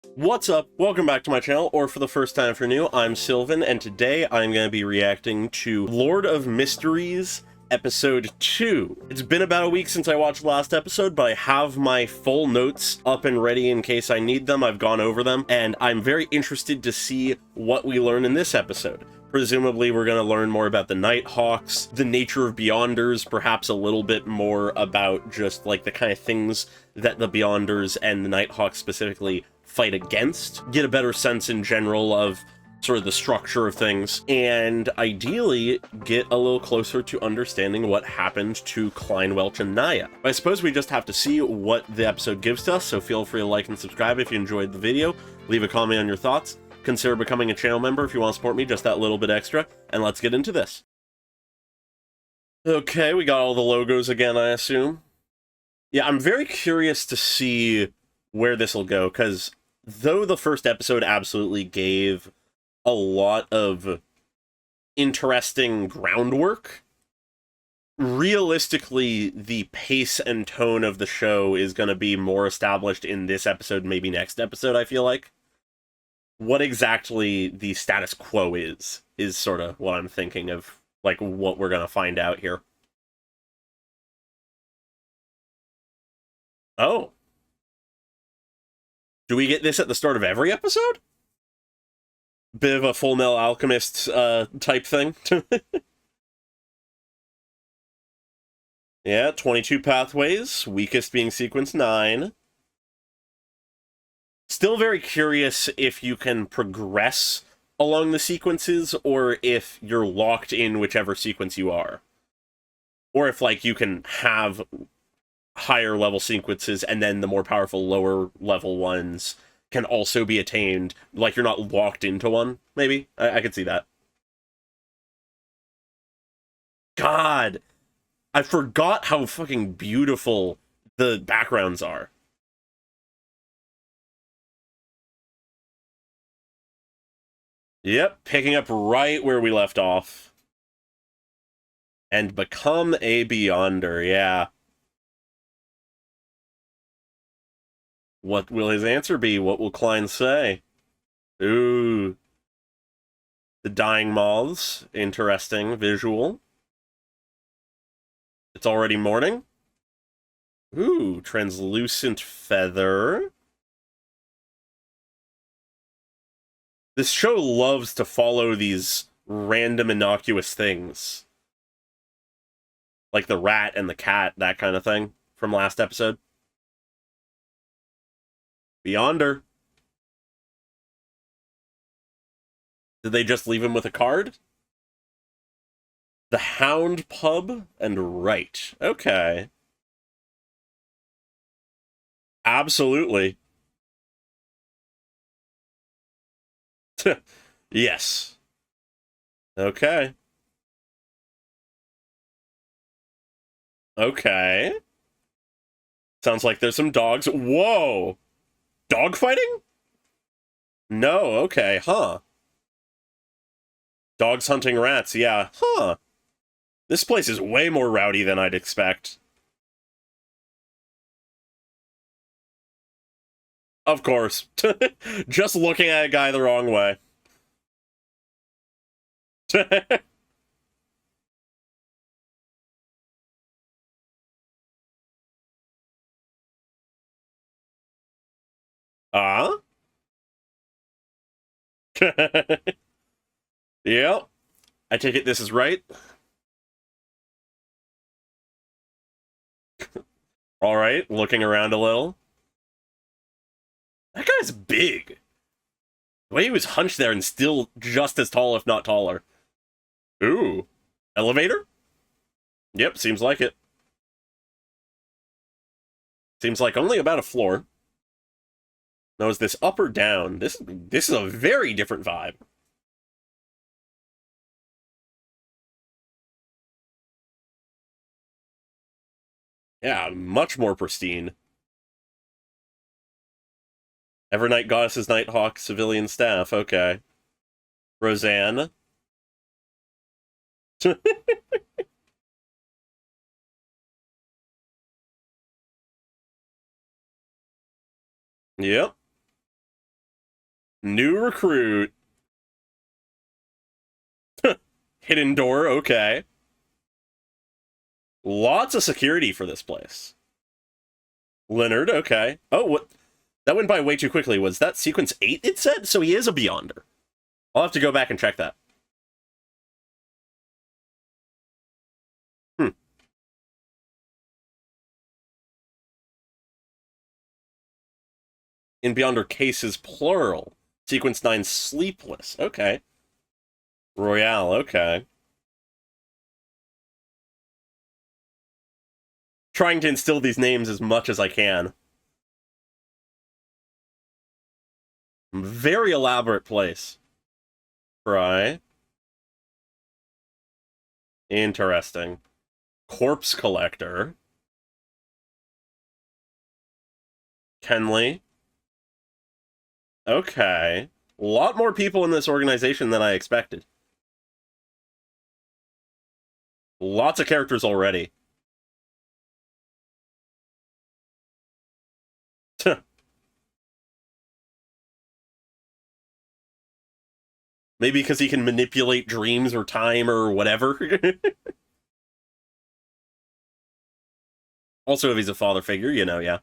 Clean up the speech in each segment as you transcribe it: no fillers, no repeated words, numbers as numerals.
What's up? Welcome back to my channel, or for the first time if you're new, I'm Sylvan, and today I'm going to be reacting to Lord of Mysteries Episode 2. It's been about a week since I watched the last episode, but I have my full notes up and ready in case I need them. I've gone over them, and I'm very interested to see what we learn in this episode. Presumably, we're going to learn more about the Nighthawks, the nature of Beyonders, perhaps a little bit more about just, like, the kind of things that the Beyonders and the Nighthawks specifically fight against, get a better sense in general of sort of the structure of things, and ideally get a little closer to understanding what happened to Klein, Welch, and Naya. I suppose we just have to see what the episode gives to us, so feel free to like and subscribe if you enjoyed the video, leave a comment on your thoughts, consider becoming a channel member if you want to support me just that little bit extra, and let's get into this. Okay, we got all the logos again, I assume. Yeah, I'm very curious to see where this will go, because though the first episode absolutely gave a lot of interesting groundwork, realistically, the pace and tone of the show is going to be more established in this episode, maybe next episode, I feel like. What exactly the status quo is sort of what I'm thinking of, like, what we're going to find out here. Oh. Do we get this at the start of every episode? Bit of a Full Metal Alchemist type thing. Yeah, 22 pathways, weakest being sequence 9. Still very curious if you can progress along the sequences, or if you're locked in whichever sequence you are. Or if, like, you can have higher level sequences, and then the more powerful lower level ones can also be attained. Like, you're not locked into one, maybe? I could see that. God! I forgot how fucking beautiful the backgrounds are. Yep, picking up right where we left off. And become a Beyonder, yeah. What will his answer be? What will Klein say? Ooh. The dying moths. Interesting visual. It's already morning. Ooh, translucent feather. This show loves to follow these random innocuous things. Like the rat and the cat, that kind of thing, from last episode. Beyonder. Did they just leave him with a card? The Hound Pub and Right. Okay. Absolutely. Yes. Okay. Okay. Sounds like there's some dogs. Whoa! Dog fighting? No, okay, huh. Dogs hunting rats, yeah. Huh. This place is way more rowdy than I'd expect. Of course. Just looking at a guy the wrong way. Ah? Yep. I take it this is right. Alright, looking around a little. That guy's big. The way he was hunched there and still just as tall, if not taller. Ooh. Elevator? Yep, seems like it. Seems like only about a floor. Now, is this up or down? This is a very different vibe. Yeah, much more pristine. Evernight Goddesses Nighthawk civilian staff, okay. Roseanne. Yep. New recruit. Hidden door, okay. Lots of security for this place. Leonard, okay. Oh, what? That went by way too quickly. Was that sequence 8 it said? So he is a Beyonder. I'll have to go back and check that. Hmm. In Beyonder cases, plural. Sequence 9, Sleepless. Okay. Royale, okay. Trying to instill these names as much as I can. Very elaborate place. Right. Interesting. Corpse Collector. Kenley. Okay. A lot more people in this organization than I expected. Lots of characters already. Maybe because he can manipulate dreams or time or whatever. Also, if he's a father figure, you know, yeah.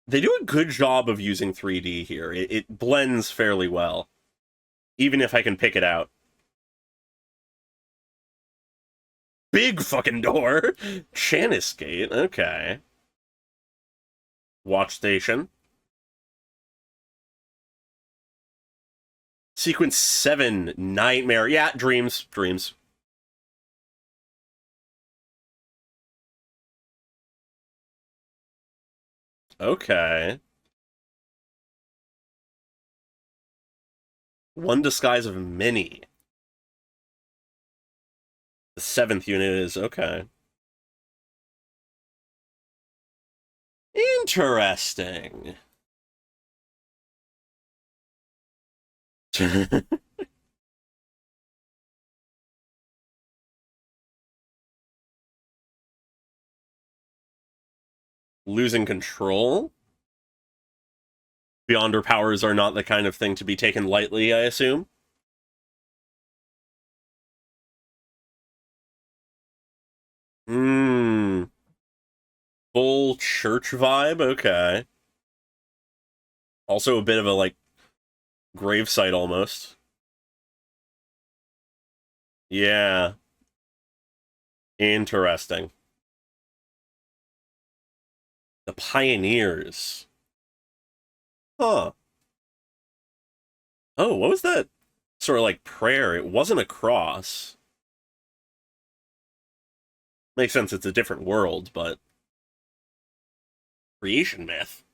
They do a good job of using 3D here. It blends fairly well. Even if I can pick it out. Big fucking door! Chanis Gate, okay. Watch station. Sequence 7, Nightmare. Yeah, dreams. Dreams. Okay. One disguise of many. The 7th unit is okay. Interesting. Losing control? Beyonder powers are not the kind of thing to be taken lightly, I assume. Hmm. Full church vibe? Okay. Also a bit of a, like, gravesite almost. Yeah. Interesting. The Pioneers. Huh. Oh, what was that? Sort of like prayer. It wasn't a cross. Makes sense, it's a different world, but creation myth.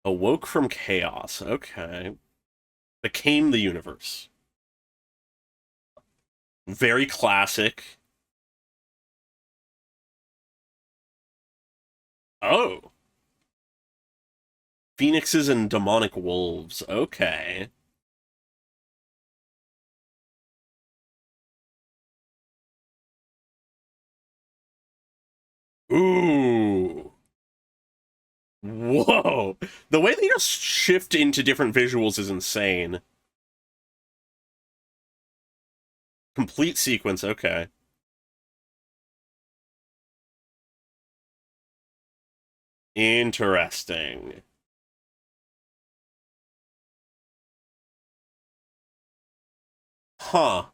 Awoke from chaos. Okay. Became the universe. Very classic. Oh. Phoenixes and demonic wolves. Okay. Ooh. Whoa. The way they just shift into different visuals is insane. Complete sequence, okay. Interesting. Huh.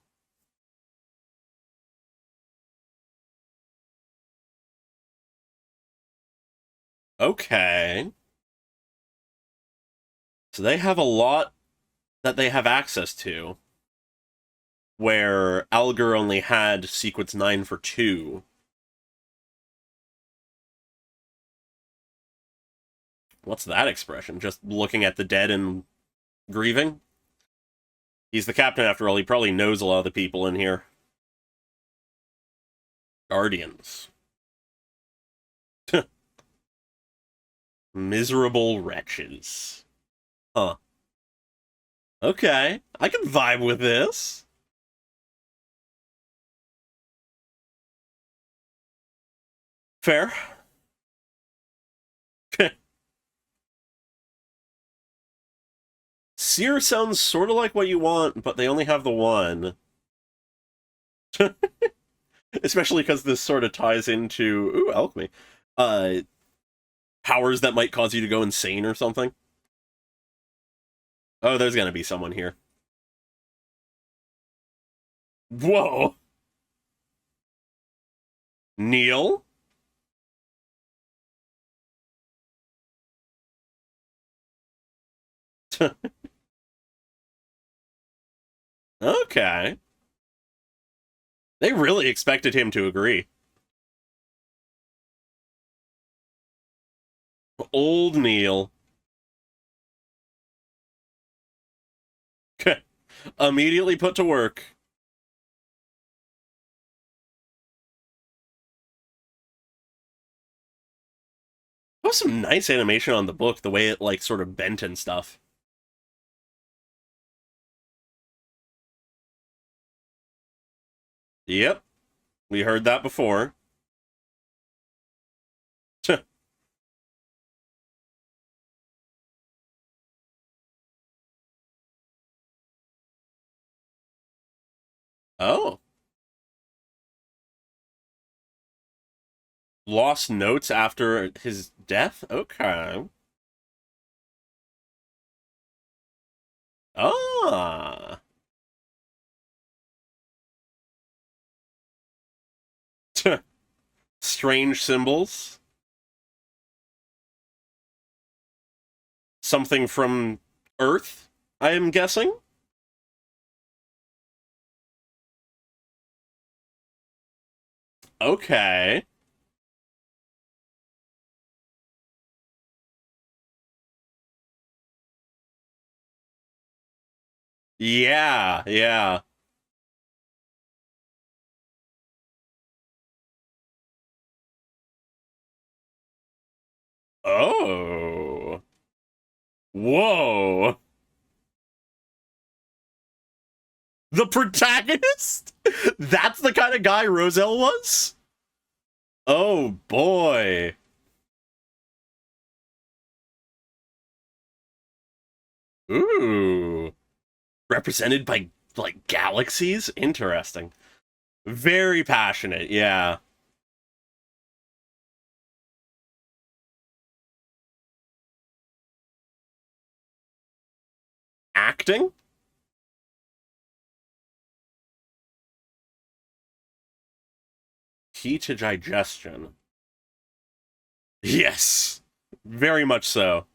Okay. So they have a lot that they have access to, where Alger only had sequence 9 for 2. What's that expression? Just looking at the dead and grieving? He's the captain after all, he probably knows a lot of the people in here. Guardians. Miserable wretches. Huh. Okay, I can vibe with this. Fair. Seer sounds sort of like what you want, but they only have the one. Especially because this sort of ties into, ooh, alchemy. Uh, Powers that might cause you to go insane or something. Oh, there's gonna be someone here. Whoa! Neil? Okay. They really expected him to agree. Old Neil. Immediately put to work. That was some nice animation on the book, the way it, like, sort of bent and stuff. Yep. We heard that before. Oh. Lost notes after his death? Okay. Ah. Strange symbols. Something from Earth, I am guessing? Okay. Yeah, yeah. Oh. Whoa. The protagonist? That's the kind of guy Roselle was? Oh boy. Ooh. Represented by, like, galaxies? Interesting. Very passionate, yeah. Acting? Key to digestion. Yes. Very much so.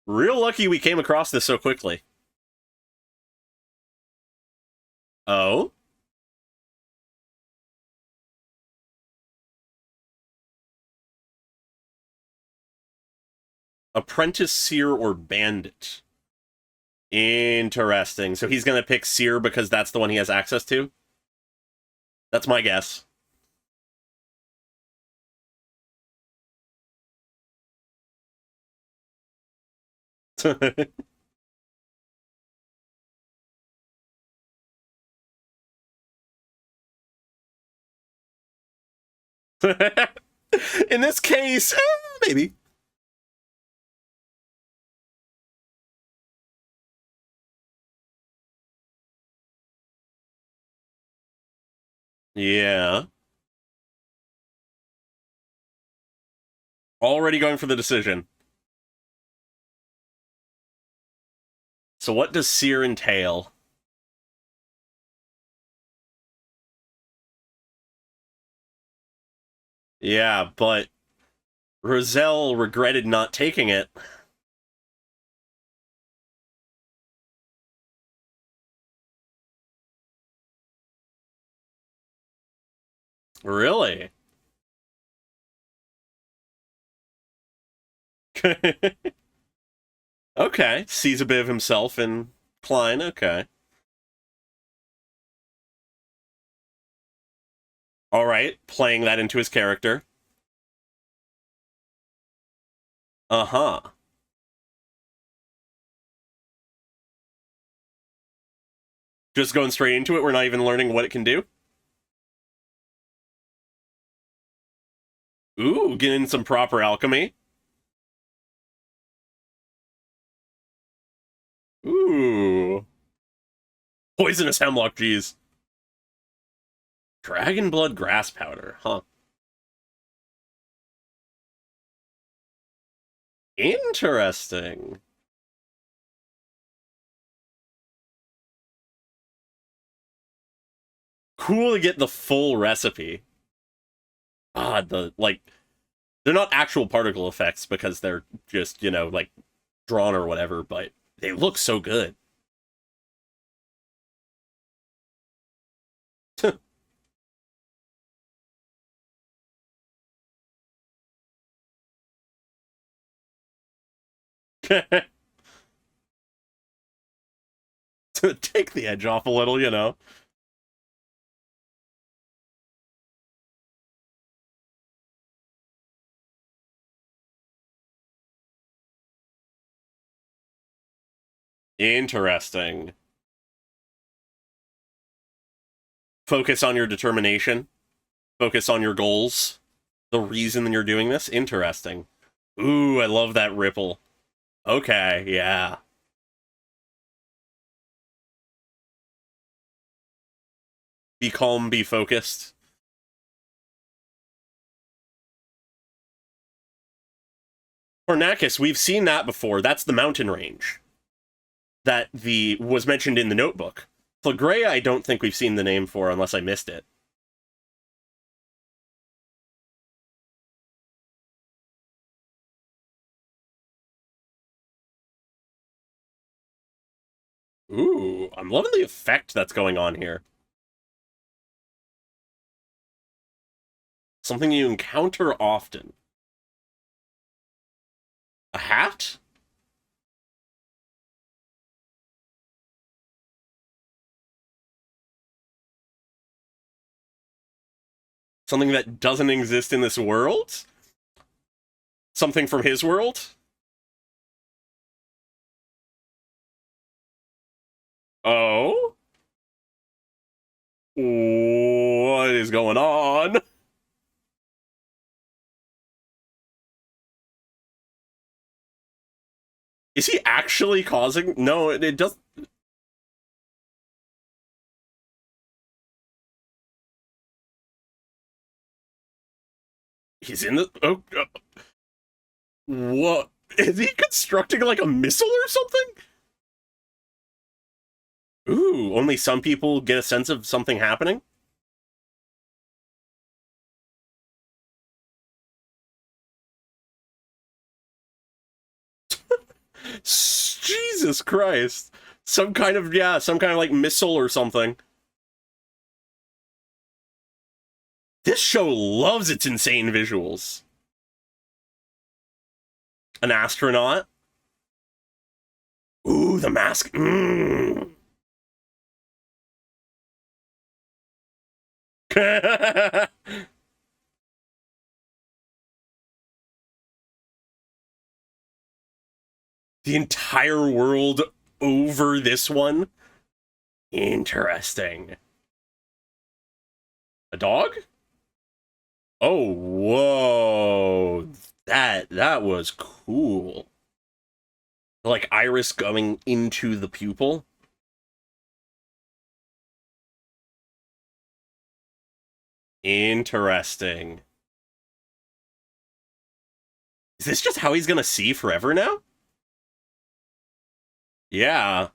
Real lucky we came across this so quickly. Oh? Apprentice, Seer, or Bandit? Interesting. So he's gonna pick Seer because that's the one he has access to? That's my guess. In this case, maybe. Yeah. Already going for the decision. So what does Seer entail? Yeah, but Roselle regretted not taking it. Really? Okay. Sees a bit of himself in Klein. Okay. All right. Playing that into his character. Uh-huh. Just going straight into it. We're not even learning what it can do. Ooh, getting some proper alchemy. Ooh. Poisonous hemlock, geez. Dragon blood grass powder, huh? Interesting. Cool to get the full recipe. Ah, they're not actual particle effects because they're just, like, drawn or whatever, but they look so good. To take the edge off a little. Interesting. Focus on your determination. Focus on your goals. The reason you're doing this. Interesting. Ooh, I love that ripple. Okay, yeah. Be calm, be focused. Hornakis, we've seen that before. That's the mountain range that the was mentioned in the notebook. Flagrea, I don't think we've seen the name for unless I missed it. Ooh, I'm loving the effect that's going on here. Something you encounter often. A hat? Something that doesn't exist in this world? Something from his world? Oh? What is going on? Is he actually causing? No, it does. He's in the. Oh, what? Is he constructing like a missile or something? Ooh, only some people get a sense of something happening? Jesus Christ. Some kind of like missile or something. This show loves its insane visuals. An astronaut? Ooh, the mask. Mm. The entire world over this one? Interesting. A dog? Oh, whoa. That was cool. Like iris going into the pupil. Interesting. Is this just how he's gonna see forever now? Yeah.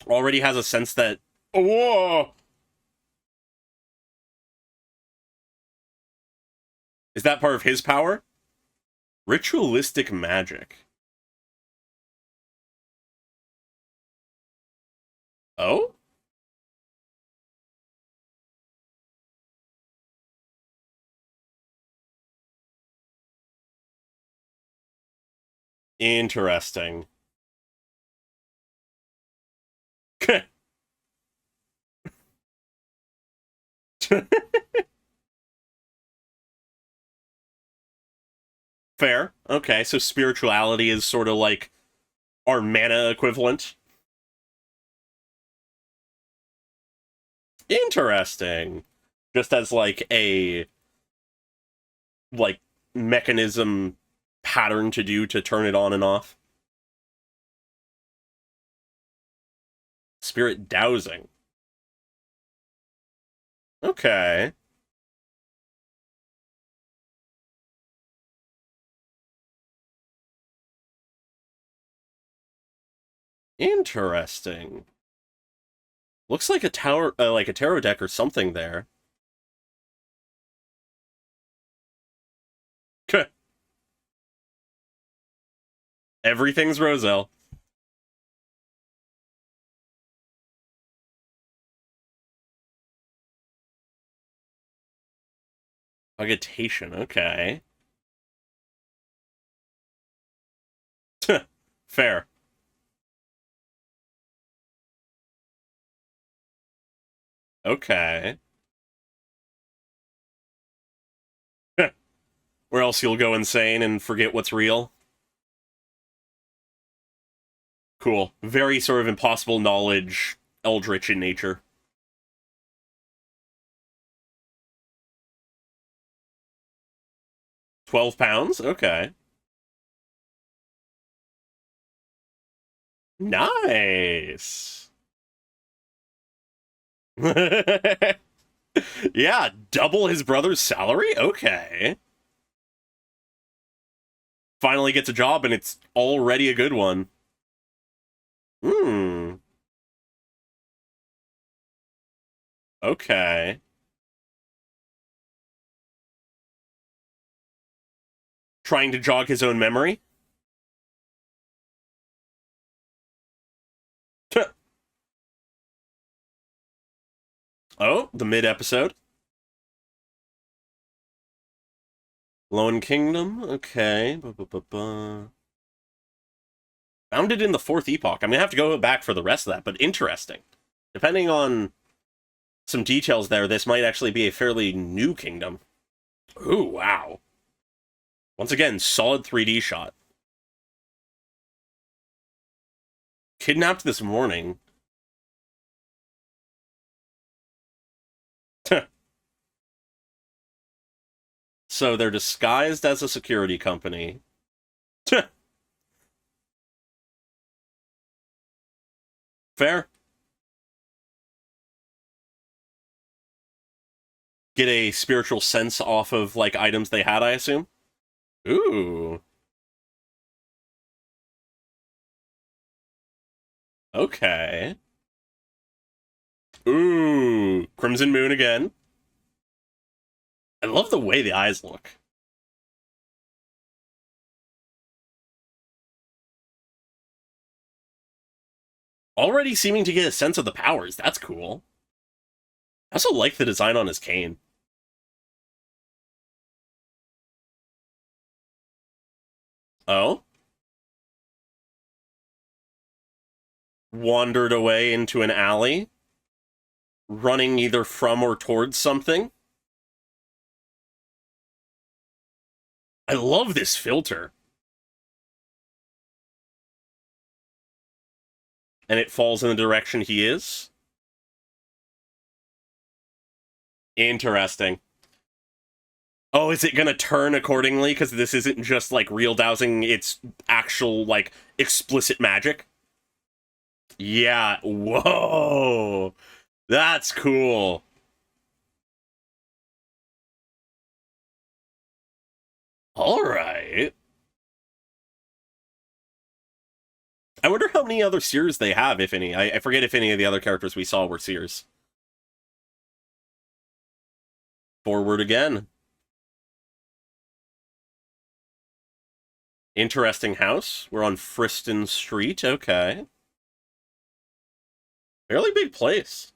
Already has a sense that. Whoa! Is that part of his power? Ritualistic magic. Oh? Interesting. Fair. Okay, so spirituality is sort of like our mana equivalent. Interesting. Just as, like, a, like, mechanism pattern to do to turn it on and off. Spirit dowsing. Okay. Interesting. Looks like a tower, like a tarot deck or something there. Everything's Roselle. Agitation, okay. Fair. Okay. Or else you'll go insane and forget what's real. Cool. Very sort of impossible knowledge, eldritch in nature. £12? Okay. Nice. Yeah, double his brother's salary? Okay. Finally gets a job and it's already a good one. Hmm. Okay. Trying to jog his own memory? Oh, the mid-episode. Lone Kingdom? Okay. Founded in the Fourth Epoch. I'm gonna have to go back for the rest of that, but interesting. Depending on some details there, this might actually be a fairly new kingdom. Ooh, wow. Once again, solid 3D shot. Kidnapped this morning. So they're disguised as a security company. Fair. Get a spiritual sense off of, like, items they had, I assume? Ooh. Okay. Ooh. Crimson Moon again. I love the way the eyes look. Already seeming to get a sense of the powers. That's cool. I also like the design on his cane. Oh? Wandered away into an alley, running either from or towards something. I love this filter. And it falls in the direction he is. Interesting. Oh, is it gonna turn accordingly? Because this isn't just, like, real dowsing, it's actual, like, explicit magic? Yeah, whoa! That's cool. Alright. I wonder how many other seers they have, if any. I forget if any of the other characters we saw were seers. Forward again. Interesting house. We're on Friston Street. Okay. Fairly big place.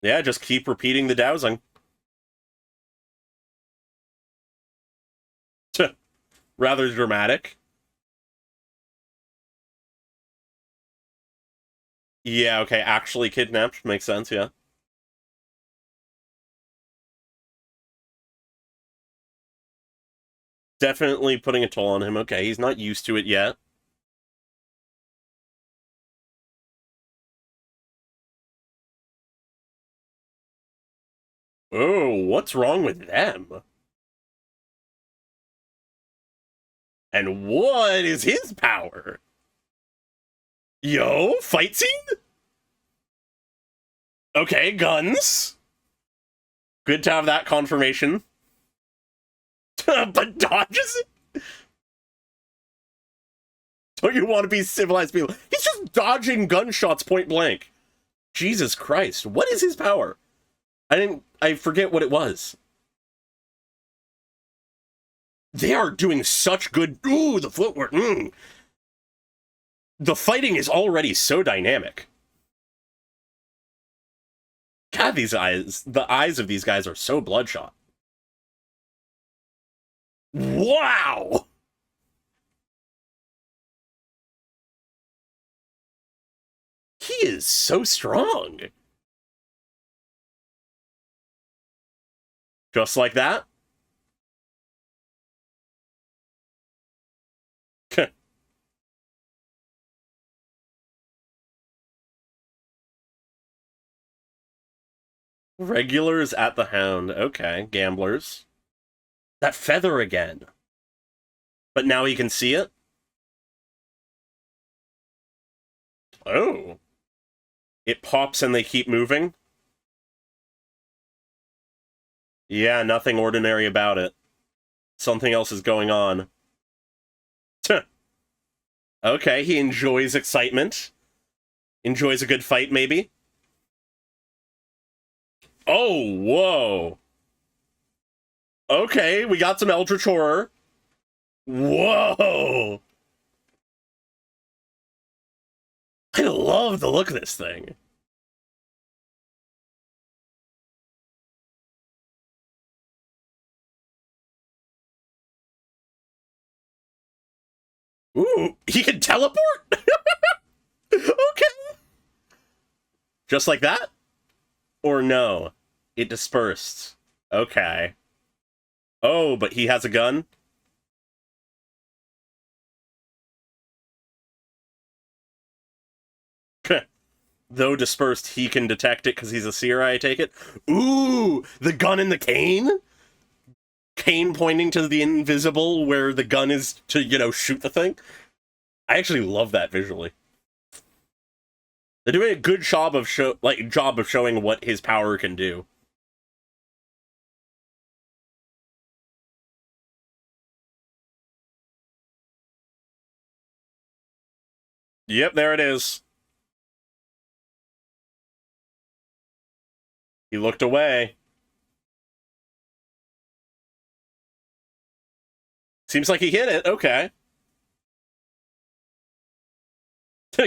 Yeah, just keep repeating the dowsing. Rather dramatic. Yeah, okay, actually kidnapped. Makes sense, yeah. definitely putting a toll on him. Okay, he's not used to it yet. Oh, what's wrong with them? And what is his power? Yo, fight scene? Okay, guns. Good to have that confirmation. But dodges it? Don't you want to be civilized people? He's just dodging gunshots point blank. Jesus Christ, what is his power? I forget what it was. They are doing such good... Ooh, the footwork. The fighting is already so dynamic. God, these eyes... The eyes of these guys are so bloodshot. Wow! He is so strong. Just like that? Regulars at the Hound. Okay, gamblers. That feather again. But now he can see it? Oh. It pops and they keep moving? Yeah, nothing ordinary about it. Something else is going on. Okay, he enjoys excitement. Enjoys a good fight, maybe? Oh, whoa. Okay, we got some Eldritch Horror. Whoa! I love the look of this thing. Ooh, he can teleport? Okay. Just like that? Or no? It dispersed. Okay. Oh, but he has a gun? Though dispersed, he can detect it because he's a seer, I take it. Ooh, the gun and the cane? Cane pointing to the invisible where the gun is to, you know, shoot the thing? I actually love that visually. They're doing a good job of showing what his power can do. Yep, there it is. He looked away. Seems like he hit it. Okay.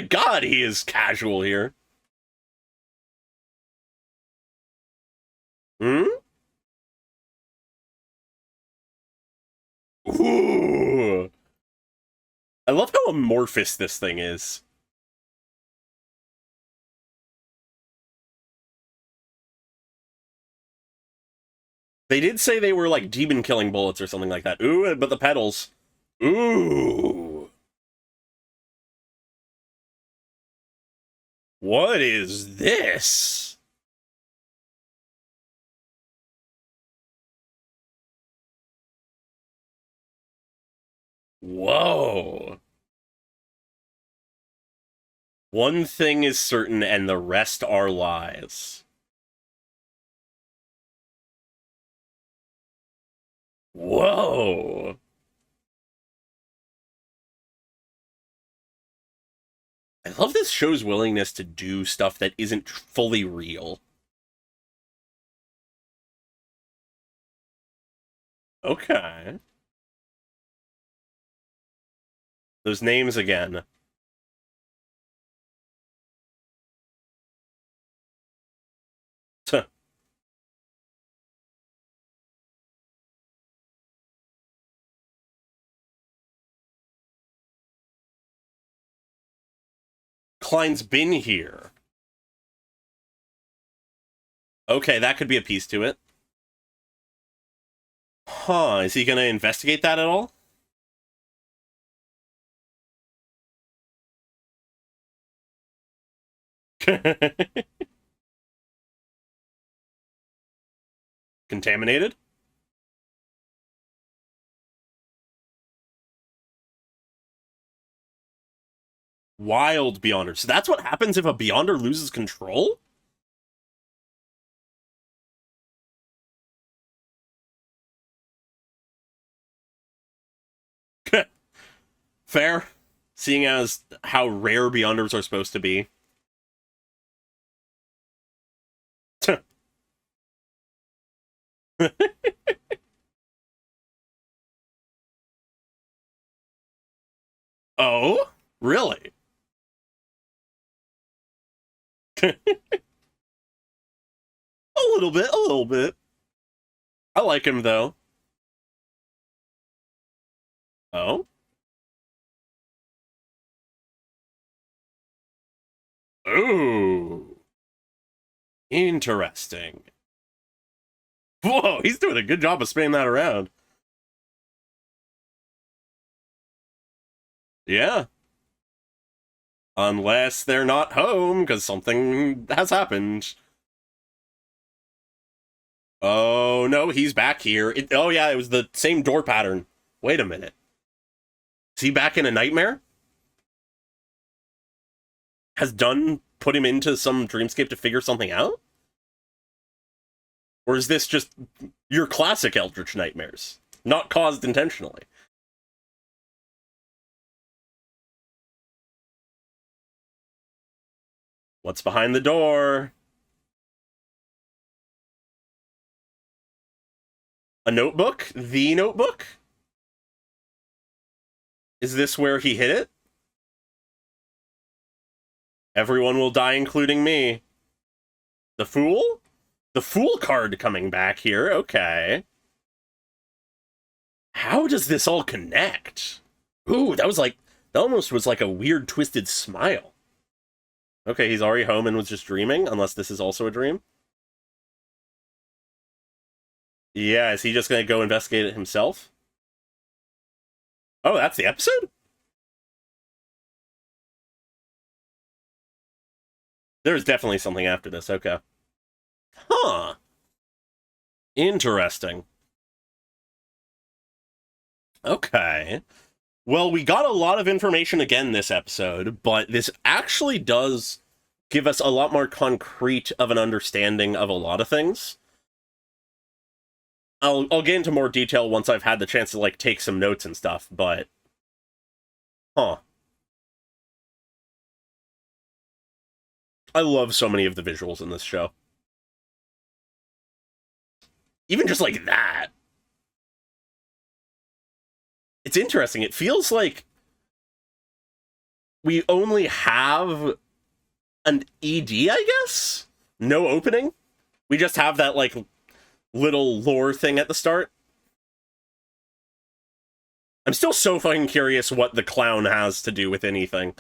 God, he is casual here. Hmm? Ooh. I love how amorphous this thing is. They did say they were like demon killing bullets or something like that. Ooh, but the pedals. Ooh. What is this? Whoa. One thing is certain, and the rest are lies. Whoa. I love this show's willingness to do stuff that isn't fully real. Okay. Those names again. Tuh. Klein's been here. Okay, that could be a piece to it. Huh, is he gonna investigate that at all? Contaminated? Wild Beyonder. So that's what happens if a Beyonder loses control? Fair. Seeing as how rare Beyonders are supposed to be. Oh? Really? A little bit, a little bit. I like him, though. Oh? Ooh. Interesting. Whoa, he's doing a good job of spinning that around. Yeah. Unless they're not home, because something has happened. Oh, no, he's back here. Oh, yeah, it was the same door pattern. Wait a minute. Is he back in a nightmare? Has Dunn put him into some dreamscape to figure something out? Or is this just your classic Eldritch nightmares, not caused intentionally? What's behind the door? A notebook? The notebook? Is this where he hid it? Everyone will die, including me. The Fool? The Fool card coming back here, okay. How does this all connect? Ooh, that almost was like a weird twisted smile. Okay, he's already home and was just dreaming, unless this is also a dream. Yeah, is he just gonna go investigate it himself? Oh, that's the episode? There's definitely something after this, okay. Huh. Interesting. Okay. Well, we got a lot of information again this episode, but this actually does give us a lot more concrete of an understanding of a lot of things. I'll get into more detail once I've had the chance to, like, take some notes and stuff, but... Huh. I love so many of the visuals in this show. Even just like that. It's interesting. It feels like we only have an ED, I guess? No opening? We just have that, like, little lore thing at the start. I'm still so fucking curious what the clown has to do with anything.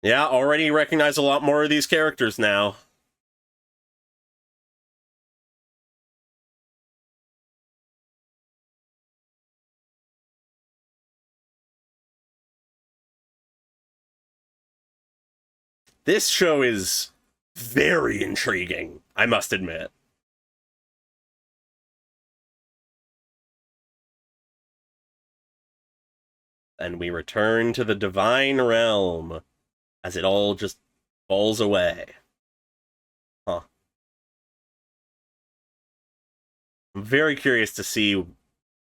Yeah, already recognize a lot more of these characters now. This show is very intriguing, I must admit. And we return to the Divine Realm as it all just falls away. Huh. I'm very curious to see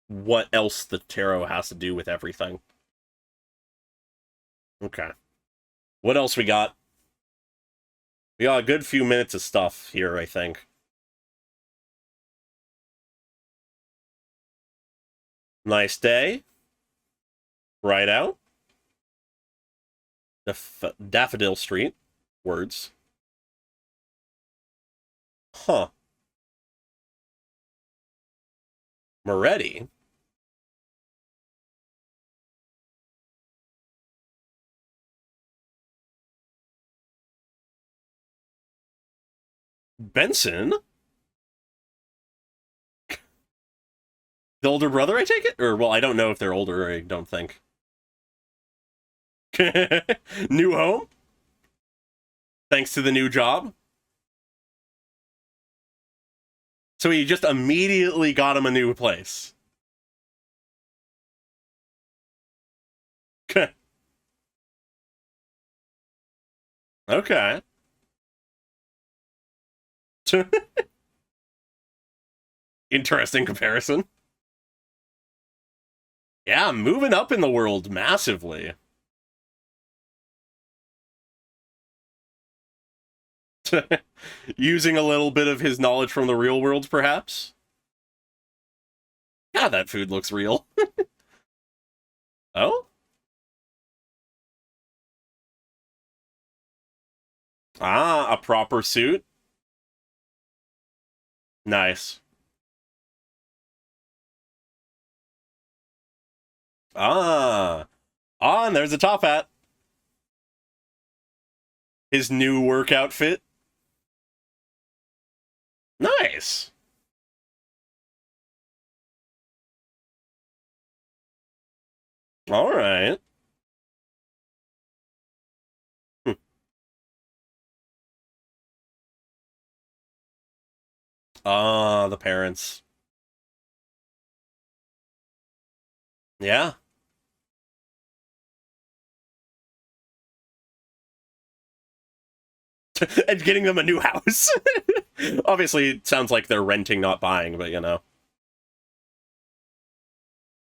what else the tarot has to do with everything. Okay. What else we got? We got a good few minutes of stuff here, I think. Nice day. Right out. Daffodil Street. Words. Huh. Moretti? Benson? The older brother, I take it? Or, well, I don't know if they're older, I don't think. New home? Thanks to the new job? So he just immediately got him a new place. Okay. Interesting comparison. Yeah, moving up in the world massively. Using a little bit of his knowledge from the real world, perhaps? God, that food looks real. Oh? Ah, a proper suit? Nice. Ah. Ah, and there's a top hat. His new work outfit. Nice. All right. Ah, the parents. Yeah. And getting them a new house. Obviously, it sounds like they're renting, not buying, but you know.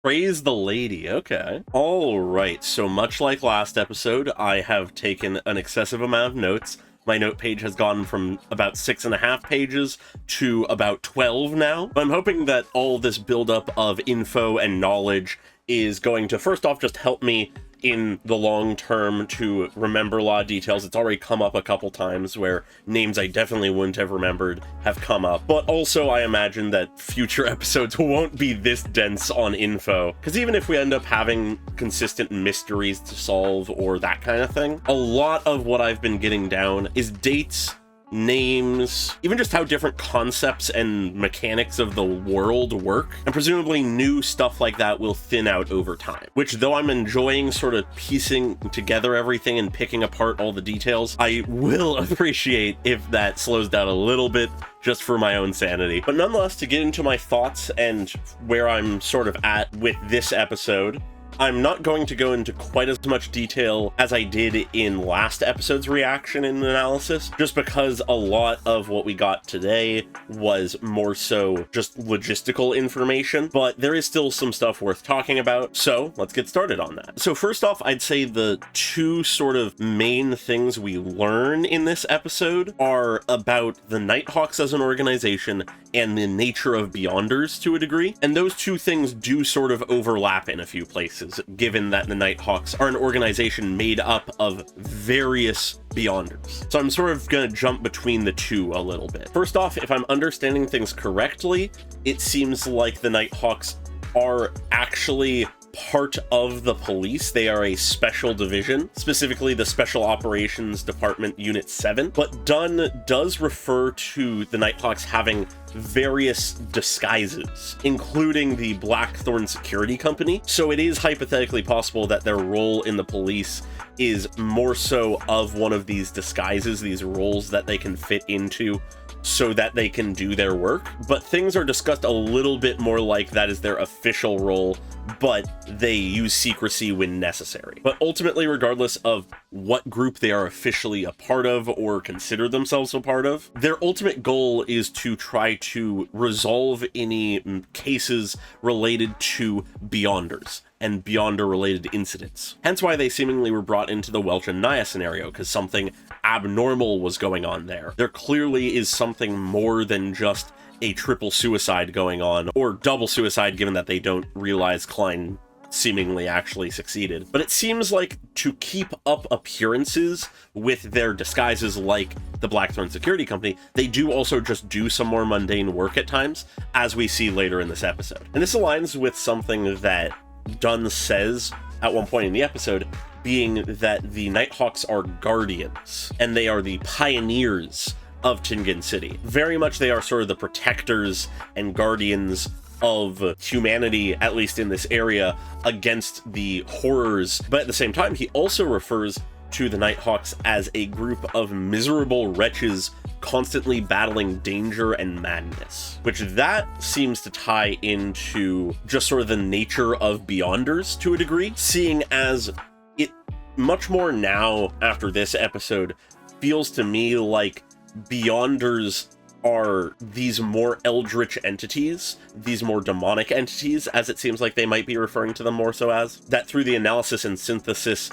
Praise the lady, okay. Alright, so much like last episode, I have taken an excessive amount of notes. My note page has gone from about 6.5 pages to about 12 now. But I'm hoping that all this buildup of info and knowledge is going to, first off, just help me in the long term to remember a lot of details. It's already come up a couple times where names I definitely wouldn't have remembered have come up. But also I imagine that future episodes won't be this dense on info, because even if we end up having consistent mysteries to solve or that kind of thing, a lot of what I've been getting down is dates, names, even just how different concepts and mechanics of the world work, and presumably new stuff like that will thin out over time, which, though I'm enjoying sort of piecing together everything and picking apart all the details, I will appreciate if that slows down a little bit just for my own sanity. But nonetheless, to get into my thoughts and where I'm sort of at with this episode, I'm not going to go into quite as much detail as I did in last episode's reaction and analysis, just because a lot of what we got today was more so just logistical information, but there is still some stuff worth talking about, so let's get started on that. So first off, I'd say the two sort of main things we learn in this episode are about the Nighthawks as an organization and the nature of Beyonders to a degree, and those two things do sort of overlap in a few places, given that the Nighthawks are an organization made up of various Beyonders. So I'm sort of gonna jump between the two a little bit. First off, if I'm understanding things correctly, it seems like the Nighthawks are actually part of the police. They are a special division, specifically the Special Operations Department Unit 7. But Dunn does refer to the Nighthawks having various disguises, including the Blackthorn Security Company. So it is hypothetically possible that their role in the police is more so of one of these disguises, these roles that they can fit into so that they can do their work. But things are discussed a little bit more like that is their official role, but they use secrecy when necessary. But ultimately, regardless of what group they are officially a part of or consider themselves a part of, their ultimate goal is to try to resolve any cases related to Beyonders and Beyonder-related incidents. Hence why they seemingly were brought into the Welch and Naya scenario, because something abnormal was going on there. There clearly is something more than just a triple suicide going on, or double suicide, given that they don't realize Klein seemingly actually succeeded. But it seems like to keep up appearances with their disguises like the Blackthorn Security Company, they do also just do some more mundane work at times, as we see later in this episode. And this aligns with something that Dunn says at one point in the episode, being that the Nighthawks are guardians, and they are the pioneers of Tengen City. Very much they are sort of the protectors and guardians of humanity, at least in this area, against the horrors. But at the same time, he also refers to the Nighthawks as a group of miserable wretches constantly battling danger and madness, which that seems to tie into just sort of the nature of Beyonders to a degree, seeing as it much more now after this episode feels to me like Beyonders are these more eldritch entities, these more demonic entities, as it seems like they might be referring to them more so as, that through the analysis and synthesis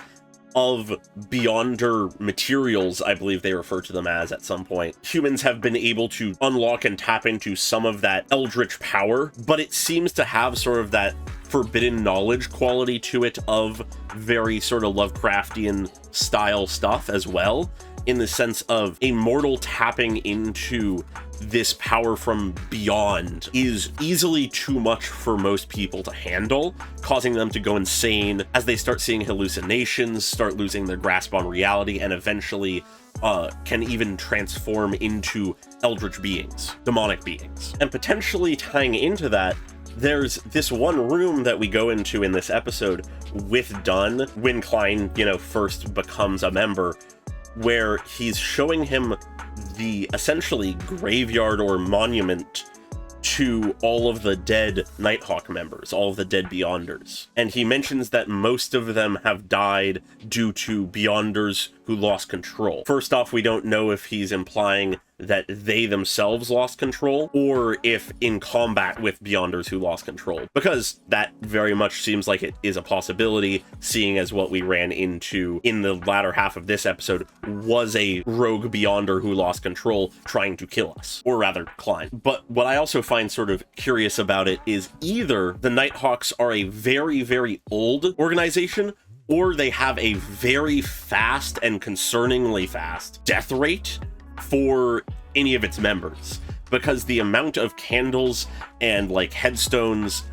of Beyonder materials, I believe they refer to them as at some point, humans have been able to unlock and tap into some of that eldritch power, but it seems to have sort of that forbidden knowledge quality to it of very sort of Lovecraftian style stuff as well, in the sense of a mortal tapping into this power from beyond is easily too much for most people to handle, causing them to go insane as they start seeing hallucinations, start losing their grasp on reality, and eventually can even transform into eldritch beings, demonic beings. And potentially tying into that, there's this one room that we go into in this episode with Dunn when Klein, first becomes a member, where he's showing him the essentially graveyard or monument to all of the dead Nighthawk members, all of the dead Beyonders. And he mentions that most of them have died due to Beyonders who lost control. First off, we don't know if he's implying that they themselves lost control, or if in combat with Beyonders who lost control, because that very much seems like it is a possibility, seeing as what we ran into in the latter half of this episode was a rogue Beyonder who lost control trying to kill us, or rather Klein. But what I also find sort of curious about it is either the Nighthawks are a very, very old organization, or they have a very fast and concerningly fast death rate for any of its members, because the amount of candles and headstones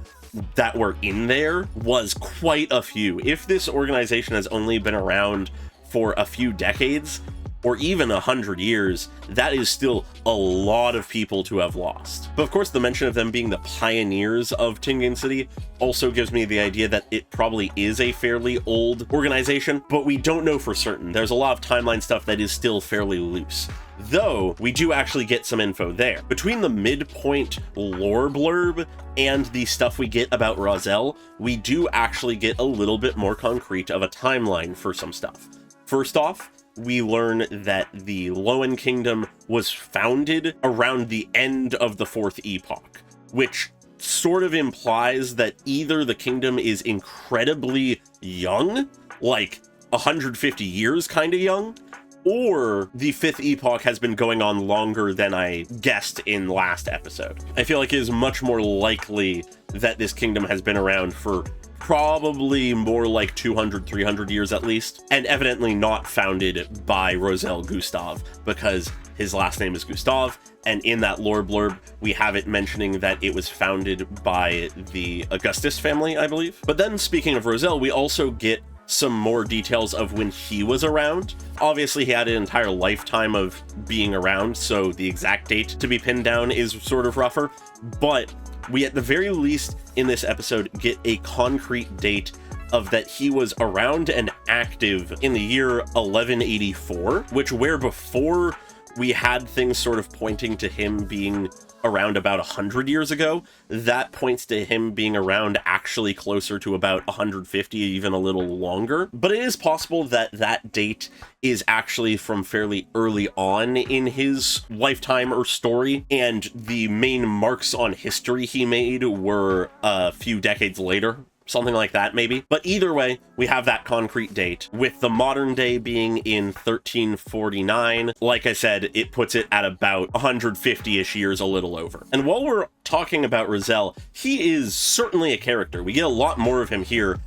that were in there was quite a few. If this organization has only been around for a few decades or even 100 years, that is still a lot of people to have lost. But of course, the mention of them being the pioneers of Tengen City also gives me the idea that it probably is a fairly old organization, but we don't know for certain. There's a lot of timeline stuff that is still fairly loose, though we do actually get some info there. Between the midpoint lore blurb and the stuff we get about Roselle, we do actually get a little bit more concrete of a timeline for some stuff. First off, we learn that the Loen Kingdom was founded around the end of the Fourth Epoch, which sort of implies that either the kingdom is incredibly young, like 150 years kind of young, or the Fifth Epoch has been going on longer than I guessed in last episode. I feel like it is much more likely that this kingdom has been around for probably more like 200, 300 years at least, and evidently not founded by Roselle Gustav, because his last name is Gustav, and in that lore blurb, we have it mentioning that it was founded by the Augustus family, I believe. But then, speaking of Roselle, we also get some more details of when he was around. Obviously, he had an entire lifetime of being around, so the exact date to be pinned down is sort of rougher, but we at the very least in this episode get a concrete date of that he was around and active in the year 1184, which where before we had things sort of pointing to him being around about 100 years ago, that points to him being around actually closer to about 150, even a little longer. But it is possible that that date is actually from fairly early on in his lifetime or story, and the main marks on history he made were a few decades later. Something like that, maybe. But either way, we have that concrete date, with the modern day being in 1349. Like I said, it puts it at about 150-ish years, a little over. And while we're talking about Roselle, he is certainly a character. We get a lot more of him here,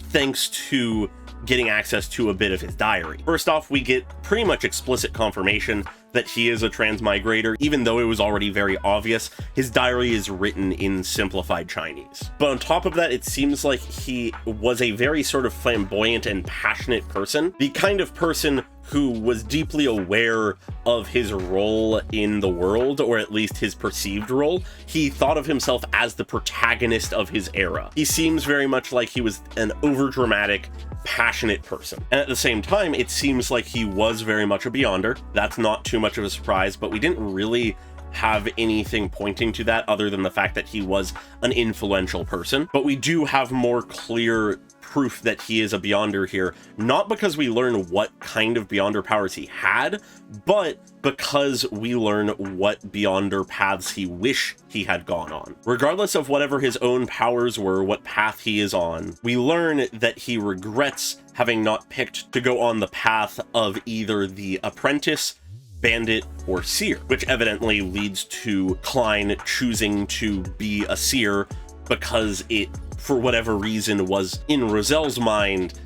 thanks to getting access to a bit of his diary. First off, we get pretty much explicit confirmation that he is a transmigrator, even though it was already very obvious. His diary is written in simplified Chinese. But on top of that, it seems like he was a very sort of flamboyant and passionate person, the kind of person who was deeply aware of his role in the world, or at least his perceived role. He thought of himself as the protagonist of his era. He seems very much like he was an overdramatic, passionate person. And at the same time, it seems like he was very much a Beyonder. That's not too much of a surprise, but we didn't really have anything pointing to that other than the fact that he was an influential person. But we do have more clear proof that he is a Beyonder here, not because we learn what kind of Beyonder powers he had, but because we learn what Beyonder paths he wished he had gone on. Regardless of whatever his own powers were, what path he is on, we learn that he regrets having not picked to go on the path of either the apprentice, bandit, or seer, which evidently leads to Klein choosing to be a seer because it, for whatever reason, was in Rozelle's mind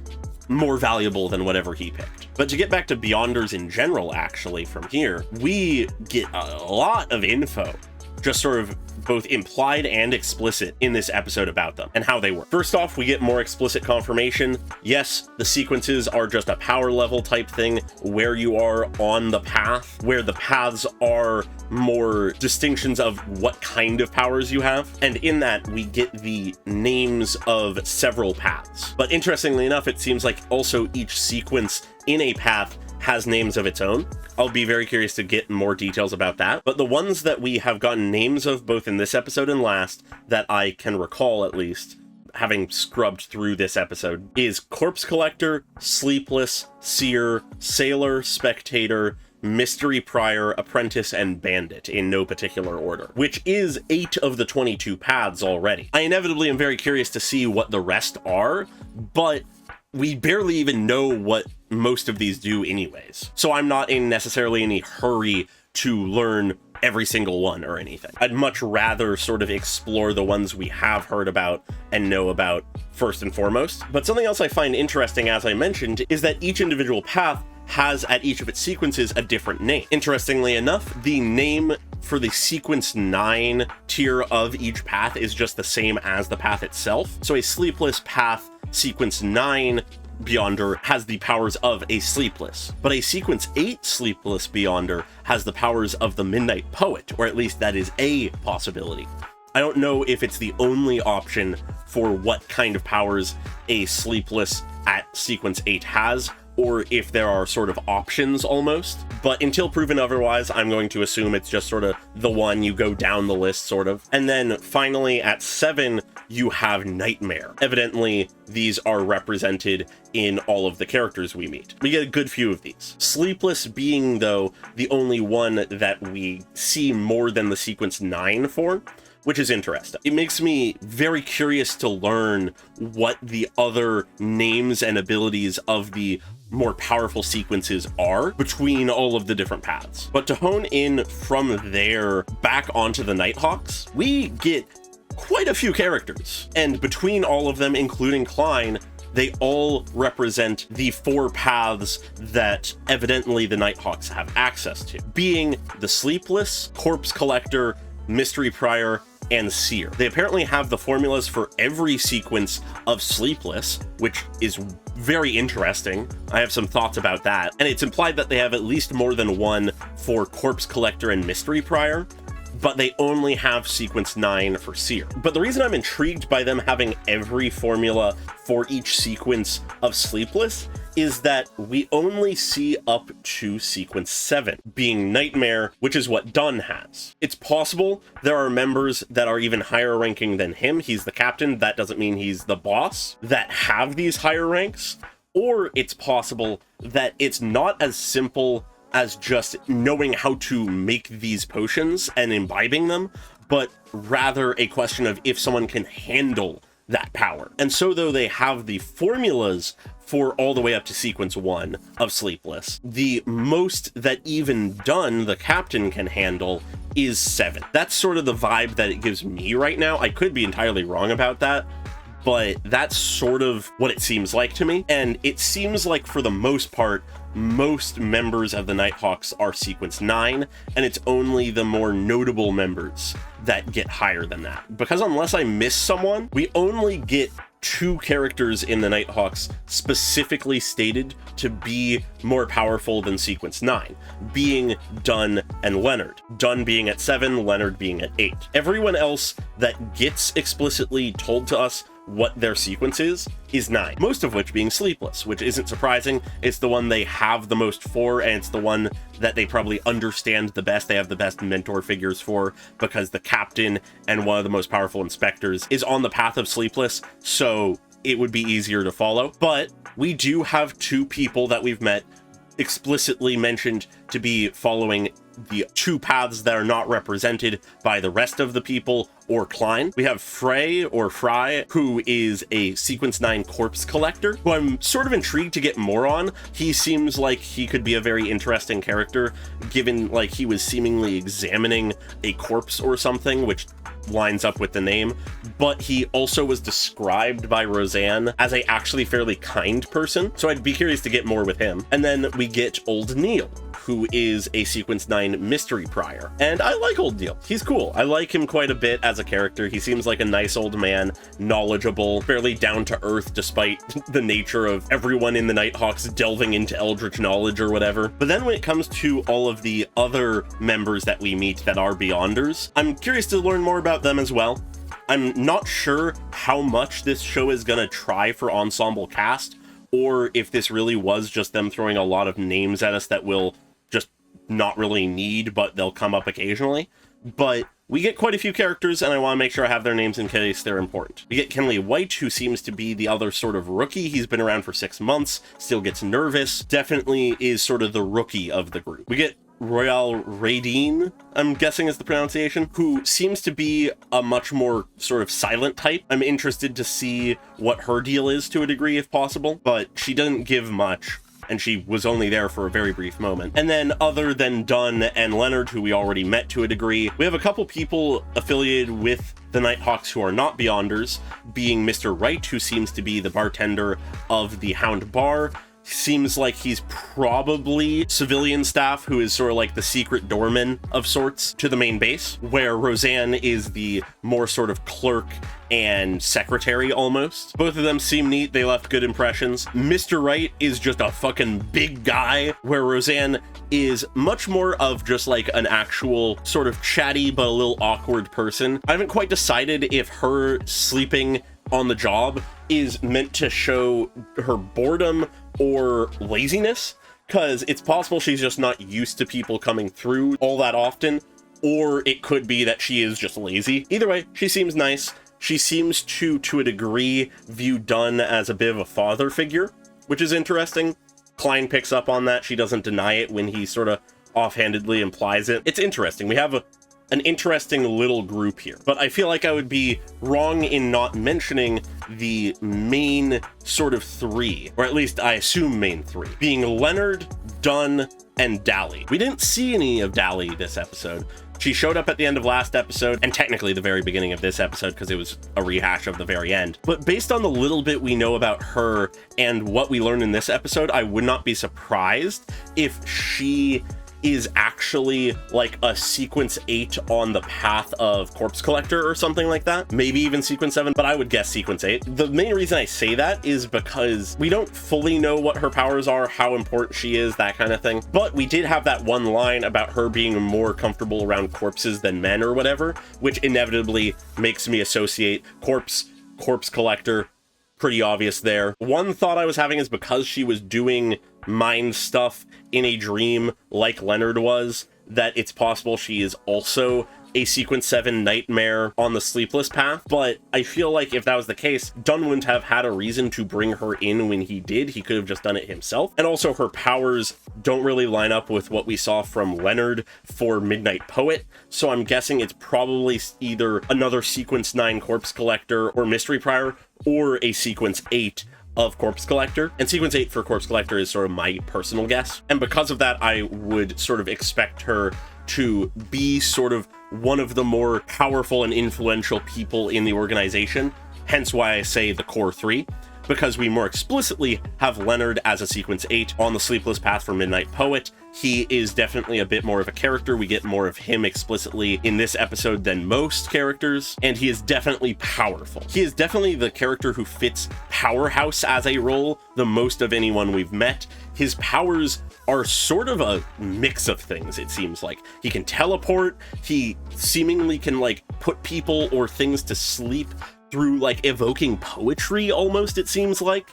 more valuable than whatever he picked. But to get back to Beyonders in general, actually, from here, we get a lot of info, just sort of both implied and explicit in this episode about them and how they work. First off, we get more explicit confirmation. Yes, the sequences are just a power level type thing where you are on the path, where the paths are more distinctions of what kind of powers you have. And in that, we get the names of several paths. But interestingly enough, it seems like also each sequence in a path has names of its own. I'll be very curious to get more details about that. But the ones that we have gotten names of both in this episode and last, that I can recall at least, having scrubbed through this episode, is Corpse Collector, Sleepless, Seer, Sailor, Spectator, Mystery Prior, Apprentice, and Bandit, in no particular order, which is 8 of the 22 paths already. I inevitably am very curious to see what the rest are, but we barely even know what most of these do anyways. So I'm not in necessarily any hurry to learn every single one or anything. I'd much rather sort of explore the ones we have heard about and know about first and foremost. But something else I find interesting, as I mentioned, is that each individual path has at each of its sequences a different name. Interestingly enough, the name for the sequence 9 tier of each path is just the same as the path itself. So a Sleepless path sequence 9 Beyonder has the powers of a Sleepless, but a sequence 8 Sleepless Beyonder has the powers of the Midnight Poet, or at least that is a possibility. I don't know if it's the only option for what kind of powers a Sleepless at sequence 8 has, or if there are sort of options almost. But until proven otherwise, I'm going to assume it's just sort of the one you go down the list, sort of. And then finally at 7, you have Nightmare. Evidently, these are represented in all of the characters we meet. We get a good few of these. Sleepless being, though, the only one that we see more than the sequence 9 for, which is interesting. It makes me very curious to learn what the other names and abilities of the more powerful sequences are between all of the different paths. But to hone in from there back onto the Nighthawks, we get quite a few characters. And between all of them, including Klein, they all represent the 4 paths that evidently the Nighthawks have access to, being the Sleepless, Corpse Collector, Mystery Prior, and Seer. They apparently have the formulas for every sequence of Sleepless, which is very interesting. I have some thoughts about that. And it's implied that they have at least more than one for Corpse Collector and Mystery Prior, but they only have sequence 9 for Seer. But the reason I'm intrigued by them having every formula for each sequence of Sleepless is that we only see up to sequence 7, being Nightmare, which is what Dunn has. It's possible there are members that are even higher ranking than him. He's the captain, that doesn't mean he's the boss, that have these higher ranks. Or it's possible that it's not as simple as just knowing how to make these potions and imbibing them, but rather a question of if someone can handle that power. And so though they have the formulas for all the way up to sequence 1 of Sleepless, the most that even Dunn, the captain, can handle is 7. That's sort of the vibe that it gives me right now. I could be entirely wrong about that, but that's sort of what it seems like to me. And it seems like for the most part, most members of the Nighthawks are Sequence 9, and it's only the more notable members that get higher than that. Because unless I miss someone, we only get 2 characters in the Nighthawks specifically stated to be more powerful than Sequence 9, being Dunn and Leonard. Dunn being at 7, Leonard being at 8. Everyone else that gets explicitly told to us what their sequence is 9, most of which being Sleepless, which isn't surprising. It's the one they have the most for, and it's the one that they probably understand the best. They have the best mentor figures for, because the captain and one of the most powerful inspectors is on the path of Sleepless, so it would be easier to follow. But we do have 2 people that we've met explicitly mentioned to be following the 2 paths that are not represented by the rest of the people or Klein. We have Frey, or Fry, who is a Sequence 9 corpse collector, who I'm sort of intrigued to get more on. He seems like he could be a very interesting character, given like he was seemingly examining a corpse or something, which lines up with the name, but he also was described by Roseanne as a actually fairly kind person, so I'd be curious to get more with him. And then we get Old Neil, who is a Sequence 9 mystery prior. And I like Old Neil. He's cool. I like him quite a bit as a character. He seems like a nice old man, knowledgeable, fairly down to earth despite the nature of everyone in the Nighthawks delving into eldritch knowledge or whatever. But then when it comes to all of the other members that we meet that are Beyonders, I'm curious to learn more about them as well. I'm not sure how much this show is gonna try for ensemble cast, or if this really was just them throwing a lot of names at us that we'll just not really need, but they'll come up occasionally. But we get quite a few characters, and I want to make sure I have their names in case they're important. We get Kenley White, who seems to be the other sort of rookie. He's been around for 6 months, still gets nervous, definitely is sort of the rookie of the group. We get Royale Radine, I'm guessing is the pronunciation, who seems to be a much more sort of silent type. I'm interested to see what her deal is to a degree if possible, but she doesn't give much, and she was only there for a very brief moment. And then other than Dunn and Leonard, who we already met to a degree, we have a couple people affiliated with the Nighthawks who are not Beyonders, being Mr. Wright, who seems to be the bartender of the Hound Bar. Seems like he's probably civilian staff who is sort of like the secret doorman of sorts to the main base, where Roseanne is the more sort of clerk and secretary almost. Both of them seem neat. They left good impressions. Mr. Wright is just a fucking big guy, where Roseanne is much more of just like an actual sort of chatty but a little awkward person. I haven't quite decided if her sleeping on the job is meant to show her boredom or laziness, because it's possible she's just not used to people coming through all that often, or it could be that she is just lazy. Either way, she seems nice. She seems to a degree, view Dunn as a bit of a father figure, which is interesting. Klein picks up on that. She doesn't deny it when he sort of offhandedly implies it. It's interesting. We have an interesting little group here, but I feel like I would be wrong in not mentioning the main sort of 3, or at least I assume main 3, being Leonard, Dunn, and Dally. We didn't see any of Dally this episode. She showed up at the end of last episode, and technically the very beginning of this episode, because it was a rehash of the very end. But based on the little bit we know about her and what we learned in this episode, I would not be surprised if she is actually like a Sequence 8 on the path of Corpse Collector or something like that. Maybe even Sequence 7, but I would guess Sequence 8. The main reason I say that is because we don't fully know what her powers are, how important she is, that kind of thing. But we did have that one line about her being more comfortable around corpses than men or whatever, which inevitably makes me associate Corpse Collector. Pretty obvious there. One thought I was having is because she was doing mind stuff in a dream like Leonard was, that it's possible she is also a Sequence 7 nightmare on the Sleepless path. But I feel like if that was the case, Dunn wouldn't have had a reason to bring her in when he did. He could have just done it himself. And also her powers don't really line up with what we saw from Leonard for Midnight Poet. So I'm guessing it's probably either another Sequence 9 Corpse Collector or Mystery Prior, or a Sequence 8 of Corpse Collector. And Sequence 8 for Corpse Collector is sort of my personal guess. And because of that, I would sort of expect her to be sort of one of the more powerful and influential people in the organization, hence why I say the core 3, because we more explicitly have Leonard as a Sequence 8 on the Sleepless Path for Midnight Poet. He is definitely a bit more of a character. We get more of him explicitly in this episode than most characters, and he is definitely powerful. He is definitely the character who fits Powerhouse as a role the most of anyone we've met. His powers are sort of a mix of things, it seems like. He can teleport, he seemingly can, like, put people or things to sleep through, like, evoking poetry, almost, it seems like.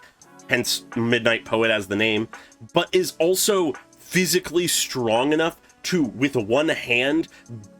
Hence, Midnight Poet as the name. But is also physically strong enough to, with one hand,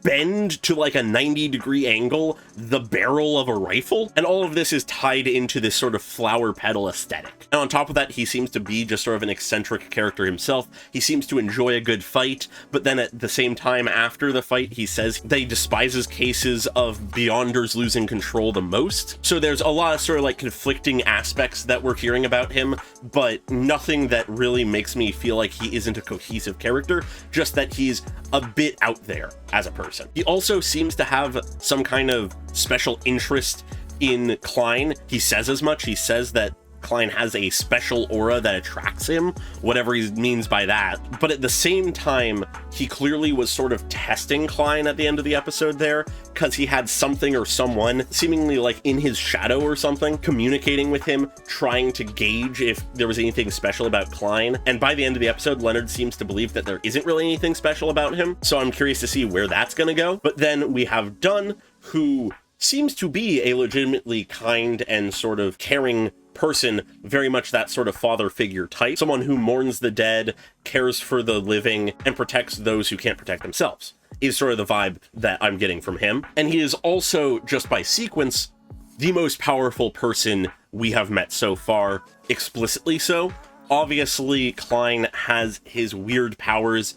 bend to like a 90-degree angle the barrel of a rifle. And all of this is tied into this sort of flower petal aesthetic. And on top of that, he seems to be just sort of an eccentric character himself. He seems to enjoy a good fight, but then at the same time after the fight, he says that he despises cases of Beyonders losing control the most. So there's a lot of sort of like conflicting aspects that we're hearing about him, but nothing that really makes me feel like he isn't a cohesive character, just that he's a bit out there as a person. He also seems to have some kind of special interest in Klein. He says as much. He says that Klein has a special aura that attracts him, whatever he means by that. But at the same time, he clearly was sort of testing Klein at the end of the episode there, because he had something or someone seemingly like in his shadow or something, communicating with him, trying to gauge if there was anything special about Klein. And by the end of the episode, Leonard seems to believe that there isn't really anything special about him. So I'm curious to see where that's gonna go. But then we have Dunn, who seems to be a legitimately kind and sort of caring person, very much that sort of father figure type, someone who mourns the dead, cares for the living, and protects those who can't protect themselves, is sort of the vibe that I'm getting from him. And he is also, just by sequence, the most powerful person we have met so far, explicitly so. Obviously, Klein has his weird powers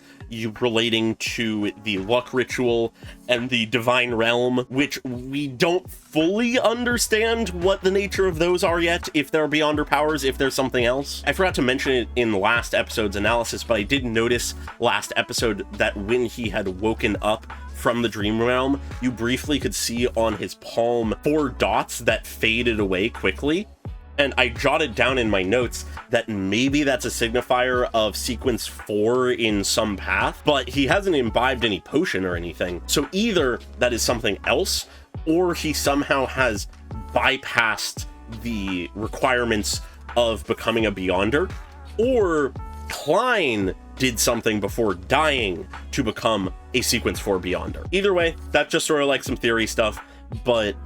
relating to the luck ritual and the divine realm, which we don't fully understand what the nature of those are yet, if they're Beyonder powers, if there's something else. I forgot to mention it in the last episode's analysis, but I did notice last episode that when he had woken up from the dream realm, you briefly could see on his palm 4 dots that faded away quickly. And I jotted down in my notes that maybe that's a signifier of sequence 4 in some path, but he hasn't imbibed any potion or anything. So either that is something else, or he somehow has bypassed the requirements of becoming a Beyonder, or Klein did something before dying to become a sequence 4 Beyonder. Either way, that's just sort of like some theory stuff, but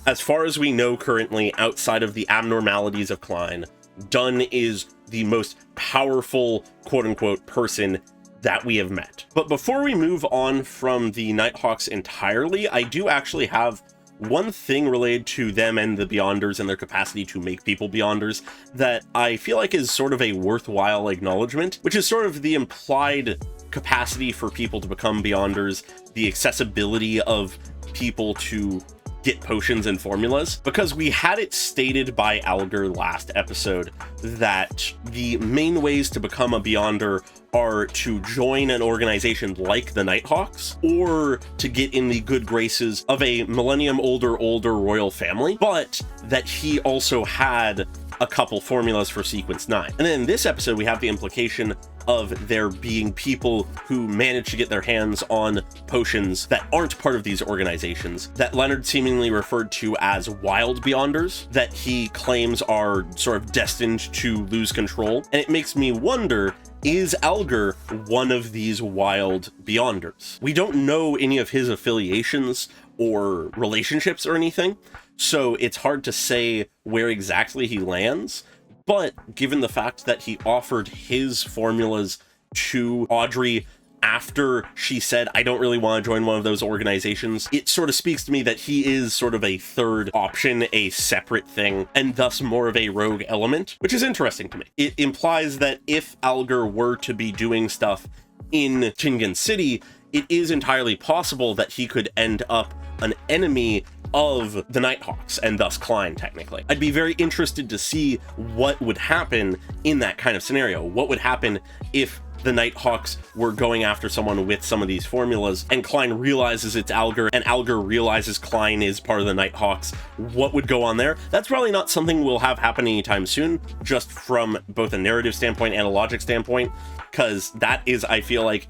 as far as we know currently, outside of the abnormalities of Klein, Dunn is the most powerful, quote-unquote, person that we have met. But before we move on from the Nighthawks entirely, I do actually have one thing related to them and the Beyonders and their capacity to make people Beyonders that I feel like is sort of a worthwhile acknowledgement, which is sort of the implied capacity for people to become Beyonders, the accessibility of people to get potions and formulas, because we had it stated by Alger last episode that the main ways to become a Beyonder are to join an organization like the Nighthawks, or to get in the good graces of a millennium older royal family, but that he also had a couple formulas for Sequence 9. And then in this episode, we have the implication of there being people who manage to get their hands on potions that aren't part of these organizations, that Leonard seemingly referred to as wild Beyonders, that he claims are sort of destined to lose control. And it makes me wonder, is Alger one of these wild Beyonders? We don't know any of his affiliations or relationships or anything, so it's hard to say where exactly he lands. But given the fact that he offered his formulas to Audrey after she said, I don't really want to join one of those organizations, it sort of speaks to me that he is sort of a third option, a separate thing, and thus more of a rogue element, which is interesting to me. It implies that if Alger were to be doing stuff in Tingen City, it is entirely possible that he could end up an enemy of the Nighthawks, and thus Klein, technically. I'd be very interested to see what would happen in that kind of scenario. What would happen if the Nighthawks were going after someone with some of these formulas, and Klein realizes it's Alger, and Alger realizes Klein is part of the Nighthawks. What would go on there? That's probably not something we'll have happen anytime soon, just from both a narrative standpoint and a logic standpoint, because that is, I feel like,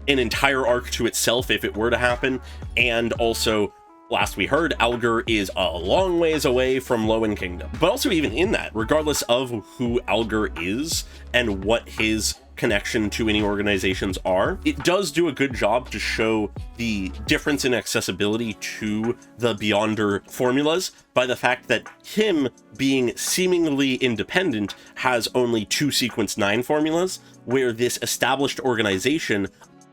an entire arc to itself if it were to happen, and also, last we heard, Alger is a long ways away from Lowen Kingdom. But also even in that, regardless of who Alger is and what his connection to any organizations are, it does do a good job to show the difference in accessibility to the Beyonder formulas by the fact that him being seemingly independent has only 2 Sequence 9 formulas, where this established organization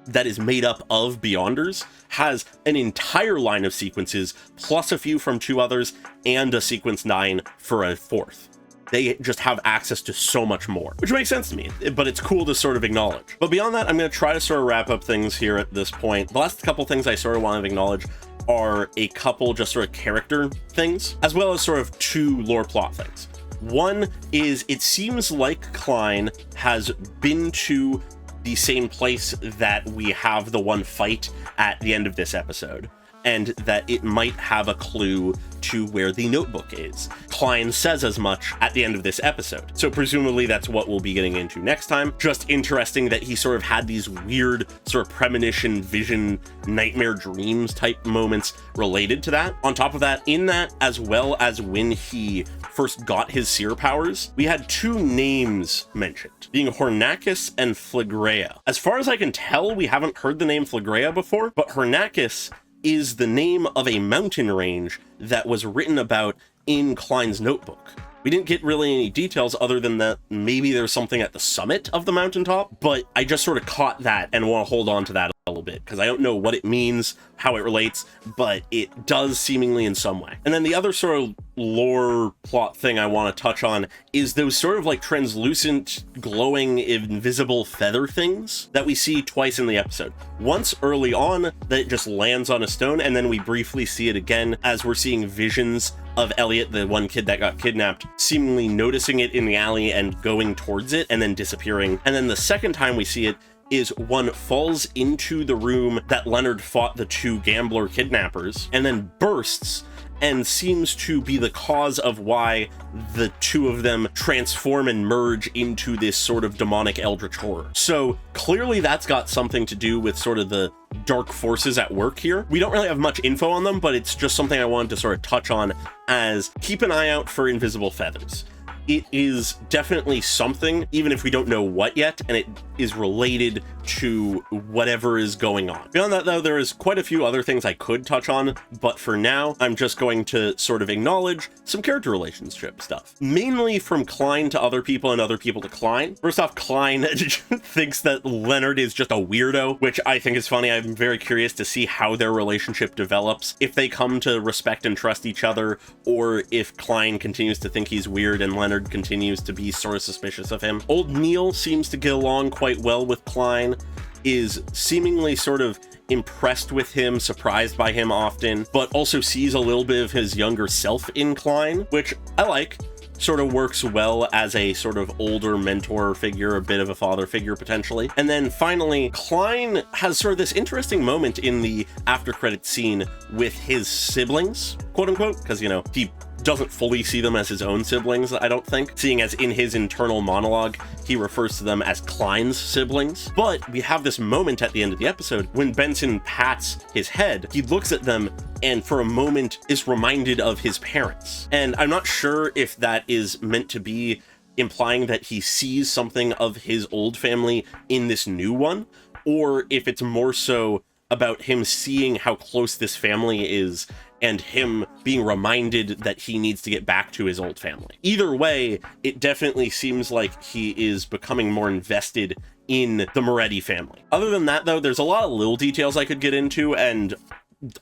that is made up of Beyonders has an entire line of sequences, plus a few from 2 others, and a Sequence 9 for a 4th. They just have access to so much more, which makes sense to me, but it's cool to sort of acknowledge. But beyond that, I'm going to try to sort of wrap up things here at this point. The last couple things I sort of want to acknowledge are a couple just sort of character things, as well as sort of 2 lore plot things. One is, it seems like Klein has been to the same place that we have the one fight at the end of this episode, and that it might have a clue to where the notebook is. Klein says as much at the end of this episode, so presumably that's what we'll be getting into next time. Just interesting that he sort of had these weird sort of premonition, vision, nightmare dreams type moments related to that. On top of that, in that, as well as when he first got his seer powers, we had 2 names mentioned, being Hornakis and Phlegrea. As far as I can tell, we haven't heard the name Phlegrea before, but Hornakis is the name of a mountain range that was written about in Klein's notebook. We didn't get really any details other than that maybe there's something at the summit of the mountaintop, but I just sort of caught that and want to hold on to that a little bit, because I don't know what it means, how it relates, but it does seemingly in some way. And then the other sort of lore plot thing I want to touch on is those sort of like translucent, glowing, invisible feather things that we see twice in the episode. Once early on, that it just lands on a stone, and then we briefly see it again as we're seeing visions of Elliot, the one kid that got kidnapped, seemingly noticing it in the alley and going towards it and then disappearing. And then the second time we see it is one falls into the room that Leonard fought the 2 gambler kidnappers and then bursts and seems to be the cause of why the 2 of them transform and merge into this sort of demonic eldritch horror. So clearly that's got something to do with sort of the dark forces at work here. We don't really have much info on them, but it's just something I wanted to sort of touch on as keep an eye out for invisible feathers. It is definitely something, even if we don't know what yet, and it is related to whatever is going on. Beyond that, though, there is quite a few other things I could touch on, but for now, I'm just going to sort of acknowledge some character relationship stuff. Mainly from Klein to other people and other people to Klein. First off, Klein thinks that Leonard is just a weirdo, which I think is funny. I'm very curious to see how their relationship develops, if they come to respect and trust each other, or if Klein continues to think he's weird and Leonard continues to be sort of suspicious of him. Old Neil seems to get along quite well with Klein, is seemingly sort of impressed with him, surprised by him often, but also sees a little bit of his younger self in Klein, which I like. Sort of works well as a sort of older mentor figure, a bit of a father figure potentially. And then finally, Klein has sort of this interesting moment in the after credit scene with his siblings, quote unquote, because, you know, he doesn't fully see them as his own siblings, I don't think, seeing as in his internal monologue, he refers to them as Klein's siblings. But we have this moment at the end of the episode when Benson pats his head, he looks at them and for a moment is reminded of his parents. And I'm not sure if that is meant to be implying that he sees something of his old family in this new one, or if it's more so about him seeing how close this family is and him being reminded that he needs to get back to his old family. Either way, it definitely seems like he is becoming more invested in the Moretti family. Other than that, though, there's a lot of little details I could get into, and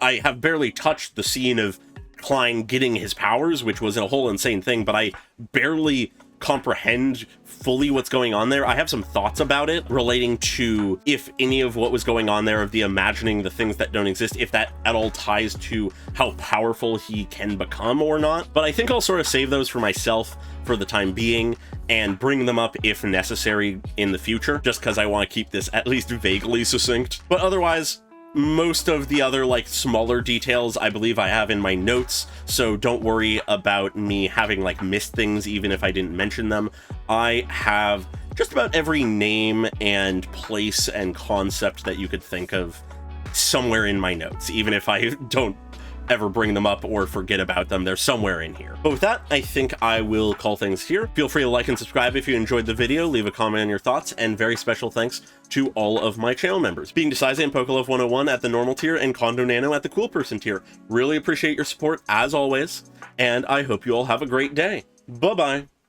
I have barely touched the scene of Klein getting his powers, which was a whole insane thing, but I barely comprehend fully what's going on there. I have some thoughts about it relating to if any of what was going on there, of the imagining the things that don't exist, if that at all ties to how powerful he can become or not. But I think I'll sort of save those for myself for the time being and bring them up if necessary in the future, just because I want to keep this at least vaguely succinct. But otherwise, most of the other like smaller details I believe I have in my notes, so don't worry about me having like missed things even if I didn't mention them. I have just about every name and place and concept that you could think of somewhere in my notes, even if I don't ever bring them up or forget about them. They're somewhere in here. But with that, I think I will call things here. Feel free to like and subscribe if you enjoyed the video, leave a comment on your thoughts, and very special thanks to all of my channel members, being Desaize and Pokelove 101 at the normal tier and Kondo Nano at the cool person tier. Really appreciate your support as always, and I hope you all have a great day. Bye-bye.